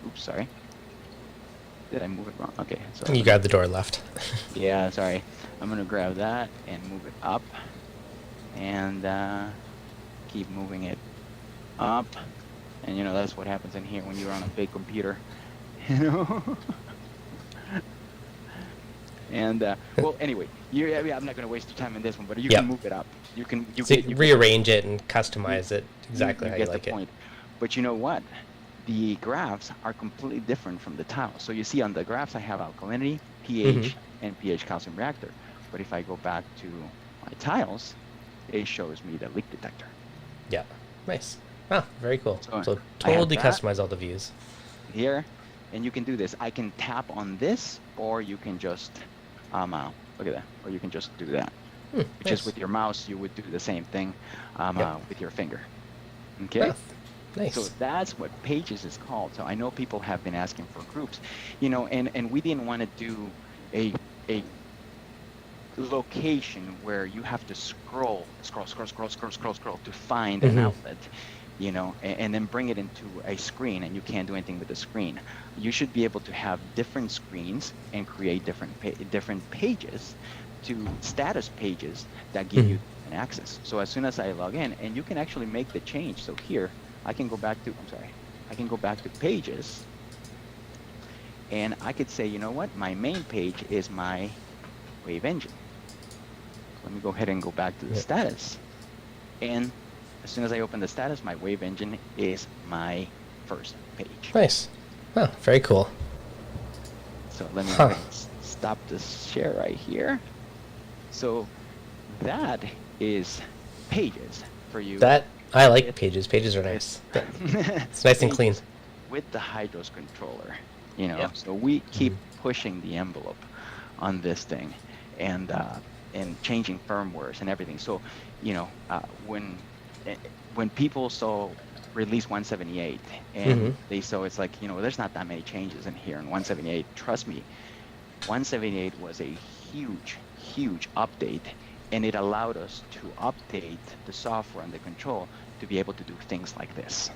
Oops, sorry. Did I move it wrong? Okay. So You grabbed the door left. yeah, sorry. I'm going to grab that and move it up and keep moving it up. And you know, that's what happens in here when you're on a big computer. You know? And well, anyway, I'm not going to waste your time in this one, but you can move it up. You can rearrange it and customize it exactly how you like it. But you know what? The graphs are completely different from the tiles. So you see on the graphs I have alkalinity, pH, and pH calcium reactor. But if I go back to my tiles, it shows me the leak detector. Yeah, nice. Oh, very cool. So I have totally that customize all the views. here, and you can do this. I can tap on this, or you can just look at that, or you can just do that. Which is with your mouse, you would do the same thing with your finger. Okay. Oh, nice. So that's what Pages is called. So I know people have been asking for groups, you know, and we didn't want to do a location where you have to scroll to find an outlet, you know, and then bring it into a screen, and you can't do anything with the screen. You should be able to have different screens and create different pages to status pages that give you an access. So as soon as I log in, and you can actually make the change. So here, I can go back to, I can go back to Pages, and I could say, you know what, my main page is my WaveEngine. Let me go ahead and go back to the status. And as soon as I open the status, my WaveEngine is my first page. Nice. Oh, very cool. So let me go ahead and stop this share right here. So that is Pages for you. That I like Pages. Pages are nice. It's nice and clean. With the Hydros controller, you know. So we keep pushing the envelope on this thing, and changing firmwares and everything. So, you know, when people saw release 178 and they saw it's like, you know, there's not that many changes in here in 178. Trust me, 178 was a huge update, and it allowed us to update the software and the control to be able to do things like this.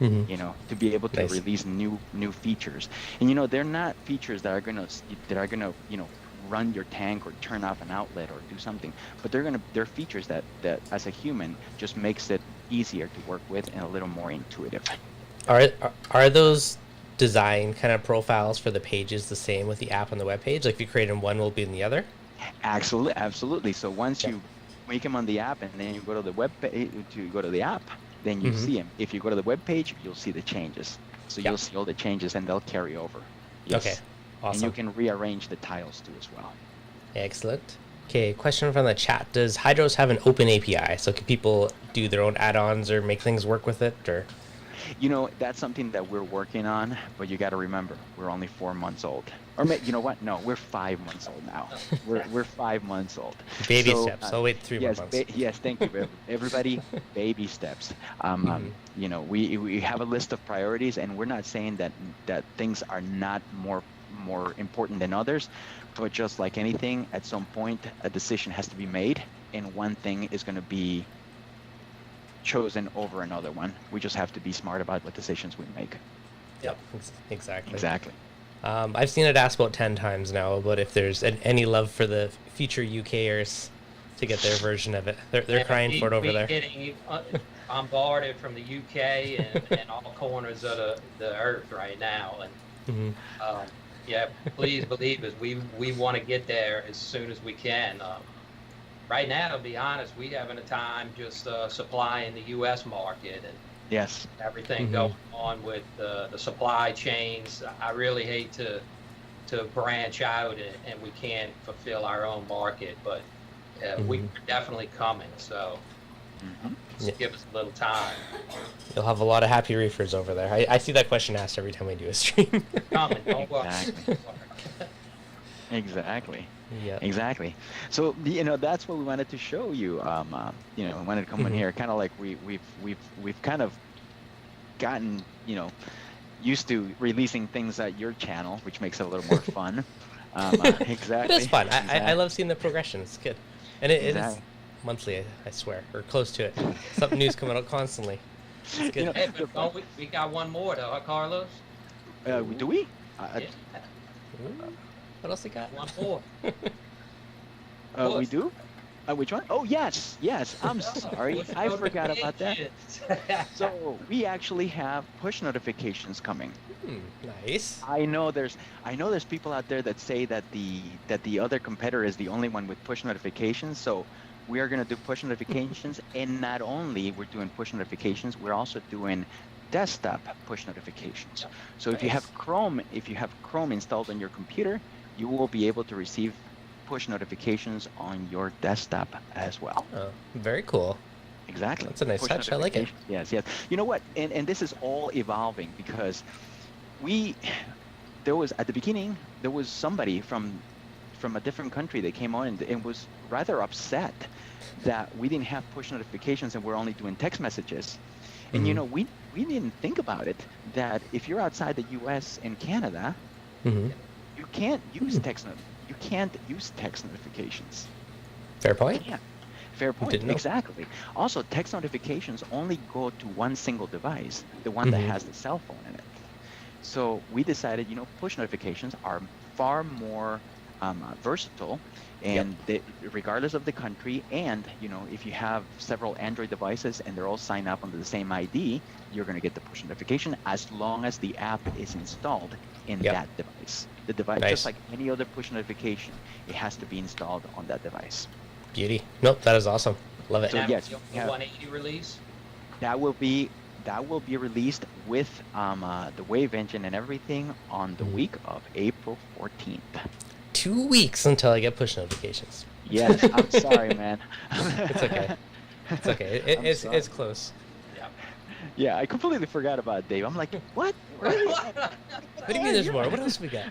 You know, to be able to release new features. And you know, they're not features that are gonna you know, run your tank or turn off an outlet or do something, but they're features that as a human just makes it easier to work with and a little more intuitive. Are those design kind of profiles for the pages the same with the app on the web page? Like if you create in one, will be in the other? Absolutely. So once you make them on the app and then you go to the web page, to go to the app, then you see them. If you go to the web page, you'll see the changes. So you'll see all the changes, and they'll carry over. Yes. Okay. Awesome. And you can rearrange the tiles too as well. Excellent. Okay, question from the chat. Does Hydros have an open API? So can people do their own add-ons or make things work with it? Or you know, that's something that we're working on, but you got to remember, we're only 4 months old. Or you know what? No, we're 5 months old now. We're 5 months old. Baby steps. I'll wait 3 more months. Yes, thank you, everybody. Baby steps. You know, we have a list of priorities, and we're not saying that things are not more important than others, but just like anything, at some point a decision has to be made, and one thing is going to be chosen over another one. We just have to be smart about what decisions we make. Yep, exactly. I've seen it asked about 10 times now, but if there's any love for the future UKers to get their version of it. They're crying for it over there. Getting bombarded from the UK and all corners of the earth right now. And yeah, please believe us, we want to get there as soon as we can. Right now, to be honest, we having a time just supplying the U.S. market and everything going on with the supply chains. I really hate to branch out and we can't fulfill our own market, but we're definitely coming. So just give us a little time. You'll have a lot of happy reefers over there. I see that question asked every time we do a stream. Coming, don't worry. Exactly. Yeah. Exactly. So you know, that's what we wanted to show you. You know, we wanted to come in here, kind of like we've kind of gotten, you know, used to releasing things at your channel, which makes it a little more fun. Exactly. It is fun. I love seeing the progression. It's good, and it is monthly, I swear, or close to it. Something new's coming out constantly. It's good. You know, Hey, but we got one more though, huh, Carlos? do we? Yeah, Ooh, what else they got? one more. We do? Which one? Oh, yes. I'm sorry. Push I forgot about that. notifications. So we actually have push notifications coming. Nice. I know there's people out there that say that the other competitor is the only one with push notifications. So we are going to do push notifications, and not only we're doing push notifications, we're also doing desktop push notifications. So if you have Chrome installed on your computer, you will be able to receive push notifications on your desktop as well. Oh, very cool. Exactly. That's a nice touch. I like it. Yes. You know what? And this is all evolving because there was at the beginning there was somebody from a different country that came on and was rather upset that we didn't have push notifications and we're only doing text messages. And you know, we didn't think about it that if you're outside the U.S. and Canada, you can't use text notifications. Fair point. Yeah. Fair point. Exactly. Also, text notifications only go to one single device, the one that has the cell phone in it. So we decided, you know, push notifications are far more versatile, and regardless of the country, and you know, if you have several Android devices and they're all signed up under the same ID, you're going to get the push notification as long as the app is installed in that device. The device, just like any other push notification, it has to be installed on that device. Beauty. Nope, that is awesome. Love it. So yes, the 180 release. That will be released with the WaveEngine and everything on the week of April 14th. 2 weeks until I get push notifications. Yes, I'm sorry, man. It's okay. It's okay. It's close. Yeah, I completely forgot about it, Dave. I'm like, what? What do you mean there's more? What else we got?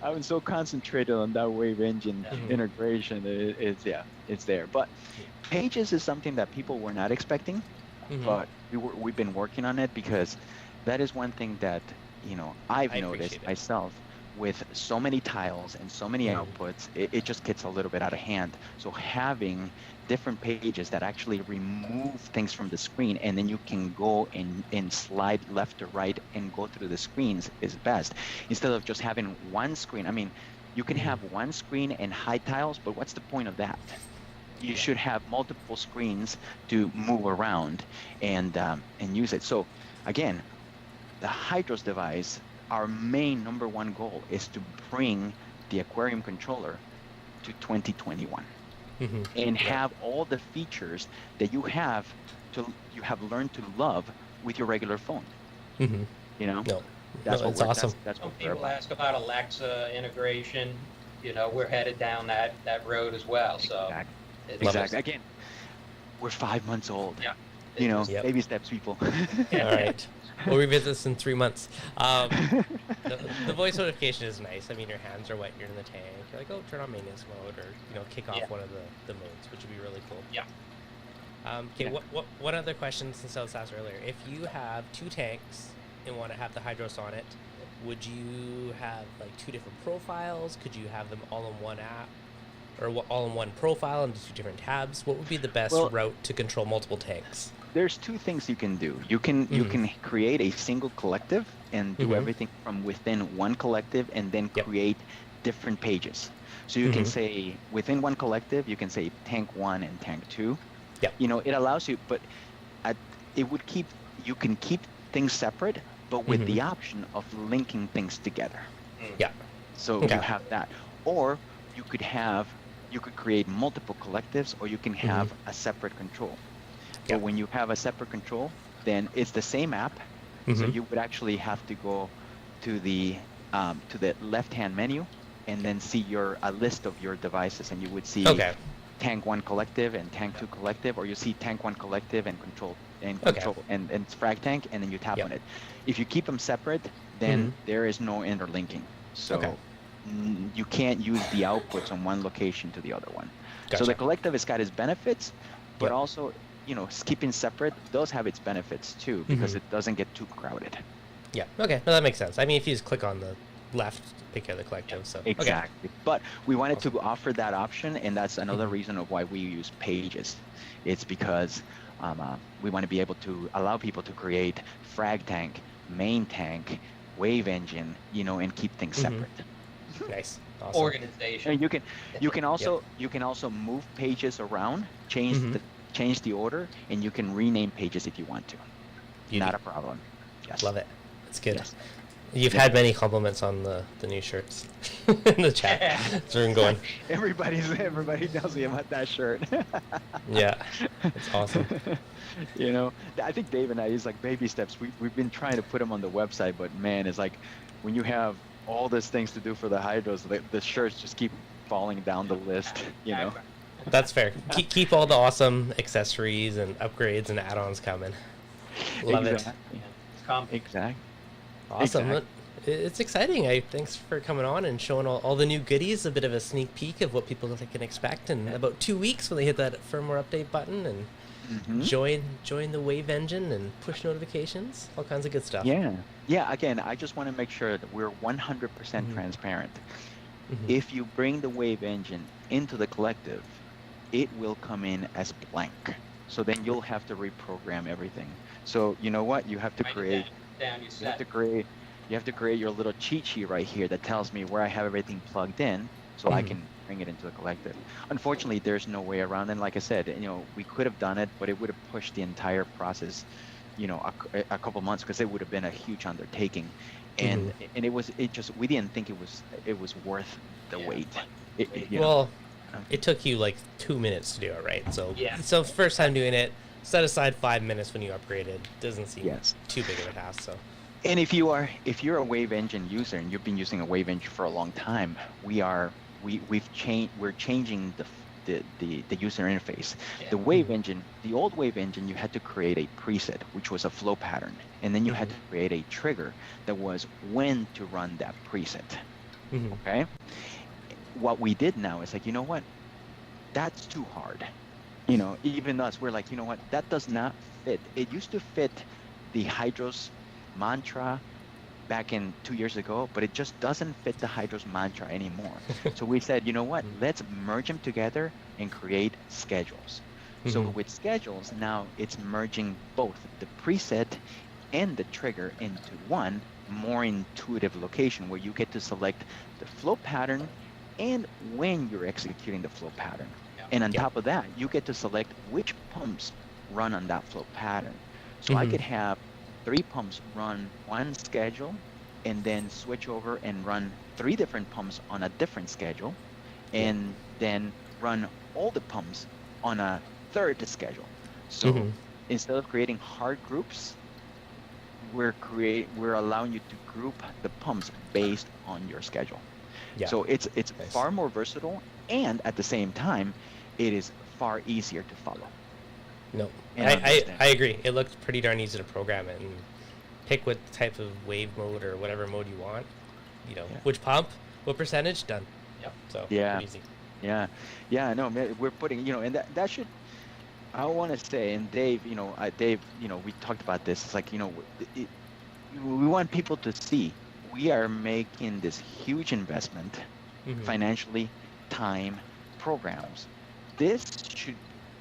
I was so concentrated on that WaveEngine integration. It's there. But Pages is something that people were not expecting, but we've been working on it because that is one thing that, you know, I've noticed myself. With so many tiles and so many outputs, it just gets a little bit out of hand. So having different pages that actually remove things from the screen, and then you can go and slide left to right and go through the screens is best. Instead of just having one screen. I mean, you can have one screen and hide tiles, but what's the point of that? You should have multiple screens to move around and use it. So again, the Hydros device, our main number one goal is to bring the aquarium controller to 2021 and have all the features that you have learned to love with your regular phone. You know, that's awesome. That's Some what people ask about Alexa integration. You know, we're headed down that road as well. So exactly. Again, we're 5 months old. Yeah. You know, baby steps, people. All right. We'll revisit this in 3 months. The voice notification is nice. I mean, your hands are wet, you're in the tank. You're like, oh, turn on maintenance mode, or kick off one of the modes, which would be really cool. Okay. One other question since I was asked earlier: if you have 2 tanks and want to have the Hydros on it, would you have like 2 different profiles? Could you have them all in one app, or all in one profile and 2 different tabs? What would be the best route to control multiple tanks? There's 2 things you can do. You can create a single collective and do everything from within one collective, and then create different pages. So you can say within one collective, you can say tank 1 and tank 2. You know, it allows you, but you can keep things separate, but with the option of linking things together. So you have that, or you could create multiple collectives, or you can have a separate control. But when you have a separate control, then it's the same app. So you would actually have to go to the left-hand menu and then see a list of your devices, and you would see tank 1 collective and tank 2 collective, or you see tank 1 collective and control and frag tank, and then you tap on it. If you keep them separate, then there is no interlinking. So you can't use the outputs on one location to the other one. So the collective has got its benefits, but also, you know, keeping separate does have its benefits too, because it doesn't get too crowded. Okay, no, that makes sense. I mean, if you just click on left to take care of the collective. So Exactly. But we wanted to offer that option, and that's another reason of why we use pages. It's because we want to be able to allow people to create frag tank, main tank, WaveEngine, and keep things separate. Nice. Awesome. Organization. And you can also move pages around, change the order, and you can rename pages if you want to. Not a problem. Yes. Love it. It's good. Yes. You've had many compliments on the new shirts in the chat. That's where I'm going. Everybody knows me about that shirt. Yeah, it's awesome. I think Dave and I use like baby steps. We've been trying to put them on the website, but man, it's like when you have all these things to do for the hydros, the shirts just keep falling down the list. That's fair. Keep all the awesome accessories and upgrades and add-ons coming. Love it. Exactly. Awesome. Exactly. It's exciting. Thanks for coming on and showing all the new goodies, a bit of a sneak peek of what people can expect in about 2 weeks when they hit that firmware update button and join the WaveEngine and push notifications, all kinds of good stuff. Yeah. Again, I just want to make sure that we're 100% transparent. If you bring the WaveEngine into the collective, it will come in as blank. So then you'll have to reprogram everything. So you know what? You have to create. You have to create your little cheat sheet right here that tells me where I have everything plugged in, so I can bring it into the collective. Unfortunately, there's no way around. And like I said, we could have done it, but it would have pushed the entire process, a couple months, because it would have been a huge undertaking. And we didn't think it was worth the wait. It took you like 2 minutes to do it, right? So first time doing it, set aside 5 minutes when you upgraded. Doesn't seem too big of a task. So. And if you're a WaveEngine user and you've been using a WaveEngine for a long time, we're changing the user interface. The WaveEngine, the old WaveEngine, you had to create a preset, which was a flow pattern, and then you had to create a trigger that was when to run that preset. Okay. What we did now is like, you know what? That's too hard. Even us, we're like, you know what? That does not fit. It used to fit the Hydros mantra back in 2 years ago, but it just doesn't fit the Hydros mantra anymore. So we said, you know what? Let's merge them together and create schedules. So with schedules, now it's merging both the preset and the trigger into one more intuitive location where you get to select the flow pattern and when you're executing the flow pattern. And on top of that, you get to select which pumps run on that flow pattern. So I could have 3 pumps run one schedule and then switch over and run 3 different pumps on a different schedule and then run all the pumps on a third schedule. So instead of creating hard groups, we're allowing you to group the pumps based on your schedule. So it's far more versatile, and at the same time, it is far easier to follow. No, I agree. It looks pretty darn easy to program it and pick what type of wave mode or whatever mode you want. Which pump, what percentage, done. So pretty easy. No, we're putting, and that should. I want to say, and Dave, we talked about this. It's like, we want people to see we are making this huge investment, financially, time, programs. This should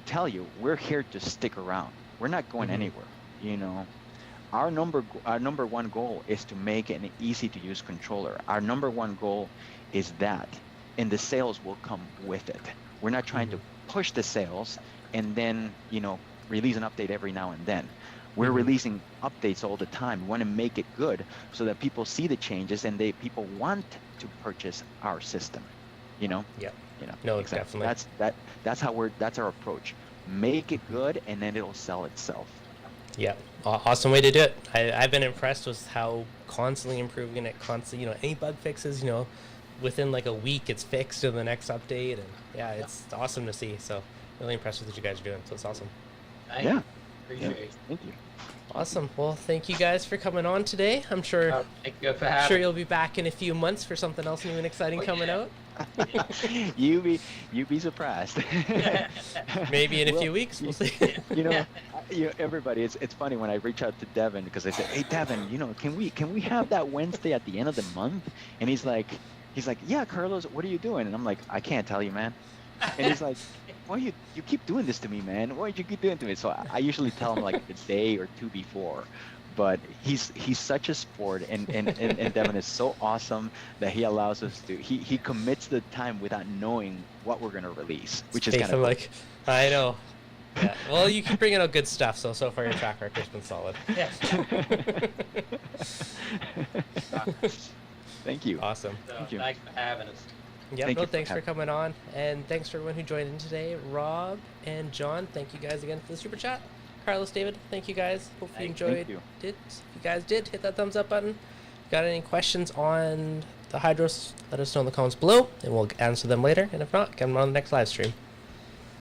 tell you we're here to stick around. We're not going anywhere. Our number one goal is to make an easy to use controller. Our number one goal is that, and the sales will come with it. We're not trying to push the sales and then release an update every now and then. We're releasing updates all the time. We want to make it good so that people see the changes and people want to purchase our system. No, exactly. definitely. That's our approach. Make it good, and then it'll sell itself. Yeah, awesome way to do it. I've been impressed with how constantly improving it. Any bug fixes, within like a week it's fixed in the next update, and it's awesome to see. So really impressed with what you guys are doing. So it's awesome. Appreciate it. Thank you. Awesome. Well, thank you guys for coming on today. I'm sure. Thank you for having me. You'll be back in a few months for something else new and exciting coming out. you be surprised. Maybe in a Well, few weeks, we'll see. you know, everybody, it's funny when I reach out to Devin because I say, "Hey, Devin, can we have that Wednesday at the end of the month?" And he's like, "Yeah, Carlos, what are you doing?" And I'm like, "I can't tell you, man." And he's like, "Why you keep doing this to me, man? Why you keep doing it to me?" So I usually tell him like the day or two before. But he's such a sport, and Devin is so awesome that he allows us to he commits the time without knowing what we're gonna release, which is kind of I'm cool. like, I know. Yeah. Well, you keep bringing out good stuff, so far your track record's been solid. Thank you. Awesome. So, Thank you. thanks for having us. Yeah, Thank no, you for thanks for having- coming on, and thanks for everyone who joined in today. Rob and John, thank you guys again for the super chat. Carlos, David, thank you guys. Hope you enjoyed Thank you. it. If you guys did, hit that thumbs up button. Got any questions on the hydros, let us know in the comments below, and we'll answer them later. And if not, come on the next live stream.